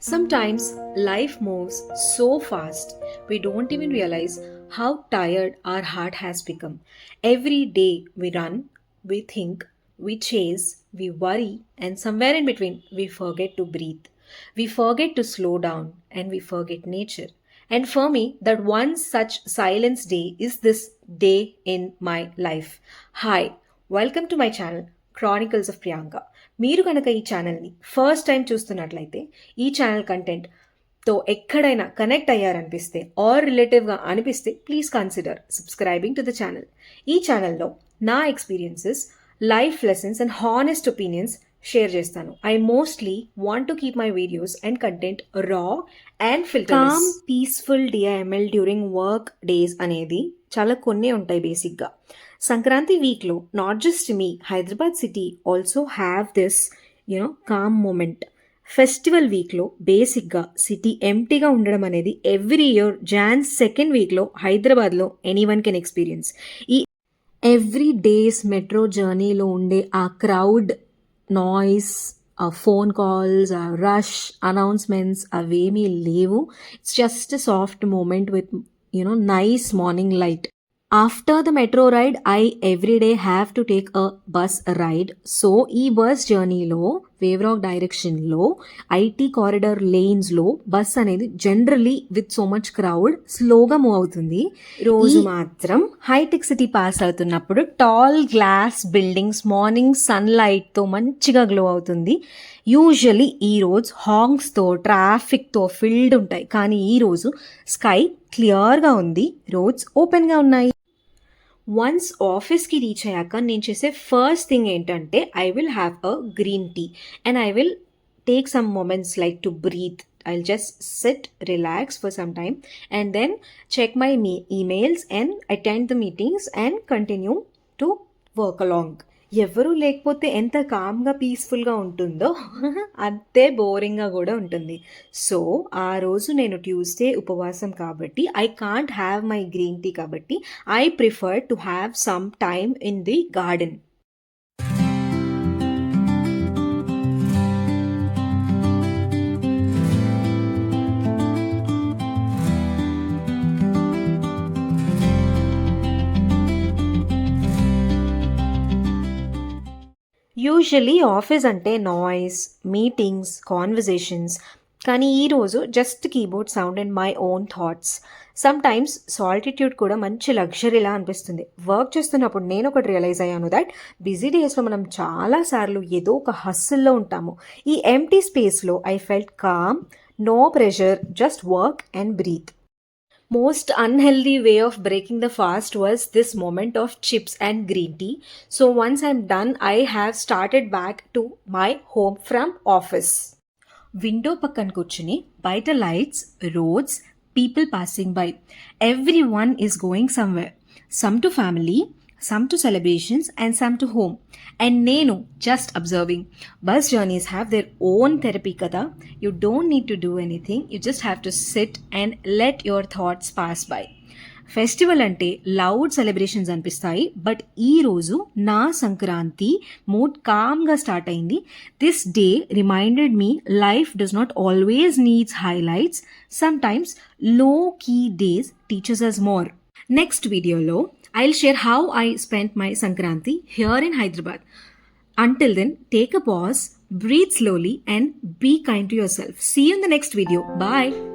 Sometimes life moves so fast we don't even realize how tired our heart has become. Every day we run, we think, we chase, we worry, and somewhere in between we forget to breathe. We forget to slow down and we forget nature. And for me, that one such silence day is this day in my life. Hi, welcome to my channel, Chronicles of Priyanka. మీరు కనుక ఈ ఛానల్ని first time చూస్తున్నట్లయితే ఈ channel కంటెంట్తో ఎక్కడైనా connect అయ్యారనిపిస్తే or రిలేటివ్గా అనిపిస్తే please consider subscribing to the channel. ఈ ఛానల్లో నా experiences, life lessons and honest opinions share చేస్తాను. I mostly want to keep my videos and content raw and filter. Calm peaceful DIML during work days అనేది చాలా కొన్ని ఉంటాయి బేసిక్గా. సంక్రాంతి వీక్లో not just me, Hyderabad city also have this calm moment. Festival వీక్లో బేసిక్గా city ఎంటీగా ఉండడం అనేది ఎవ్రీ ఇయర్ జాన్ సెకండ్ వీక్లో హైదరాబాద్లో ఎనీవన్ కెన్ ఎక్స్పీరియన్స్. ఈ ఎవ్రీ డేస్ మెట్రో జర్నీలో ఉండే ఆ క్రౌడ్, నాయిస్, ఆ ఫోన్ కాల్స్, ఆ రష్, అనౌన్స్మెంట్స్ అవేమీ లేవు. It's just soft moment with nice morning light. After the metro ride, I every day have to take a bus ride. So, ఈ bus జర్నీలో Waverock డైరెక్షన్లో ఐటీ కారిడార్ లేన్స్లో బస్ అనేది generally with so much crowd స్లోగా move అవుతుంది. రోజు మాత్రం hitech city pass అవుతున్నప్పుడు tall glass buildings morning సన్లైట్తో మంచిగా గ్లో అవుతుంది. యూజువలీ ఈ రోజు హాంగ్స్తో ట్రాఫిక్తో ఫిల్డ్ ఉంటాయి, కానీ ఈరోజు స్కై క్లియర్గా ఉంది, రోడ్స్ ఓపెన్గా ఉన్నాయి. వన్స్ ఆఫీస్కి రీచ్ అయ్యాక నేను చేసే ఫస్ట్ థింగ్ ఏంటంటే I will have a green tea and I will take some moments like to breathe. I'll just sit, relax for some time and then check my emails and attend the meetings and continue to work along. ఎవరు లేకపోతే ఎంత కామ్గా పీస్ఫుల్గా ఉంటుందో అంతే బోరింగ్గా కూడా ఉంటుంది. So ఆ రోజు నేను ట్యూస్డే ఉపవాసం కాబట్టి I can't have my green tea కాబట్టి I prefer to have some time in the garden. Usually office అంటే నాయిస్, మీటింగ్స్, కాన్వర్జేషన్స్, కానీ ఈరోజు just keyboard sound and my own thoughts. Sometimes solitude కూడా మంచి లగ్జరీలా అనిపిస్తుంది. Work చేస్తున్నప్పుడు నేను ఒకటి రియలైజ్ అయ్యాను దట్ బిజీ డేస్లో మనం చాలాసార్లు ఏదో ఒక హస్సిల్లో ఉంటాము. ఈ ఎంటీ స్పేస్లో I felt calm, no pressure, just work and breathe. Most unhealthy way of breaking the fast was this moment of chips and green tea. So once I'm done, I have started back to my home from office. Window pakkan కూర్చుని బయట lights, roads, people passing by. Everyone is going somewhere. Some to family, some to celebrations and some to home. And నేను just observing. Bus journeys have their own therapy kada. You don't need to do anything. You just have to sit and let your thoughts pass by. Festival అంటే loud celebrations అనిపిస్తాయి, but ఈరోజు నా Sankranti mood కామ్గా start అయింది. This day reminded me life does not always needs highlights. Sometimes low key days teachers us more. Next వీడియోలో I'll share how I spent my Sankranti here in Hyderabad. Until then, take a pause, breathe slowly and be kind to yourself. See you in the next video. Bye.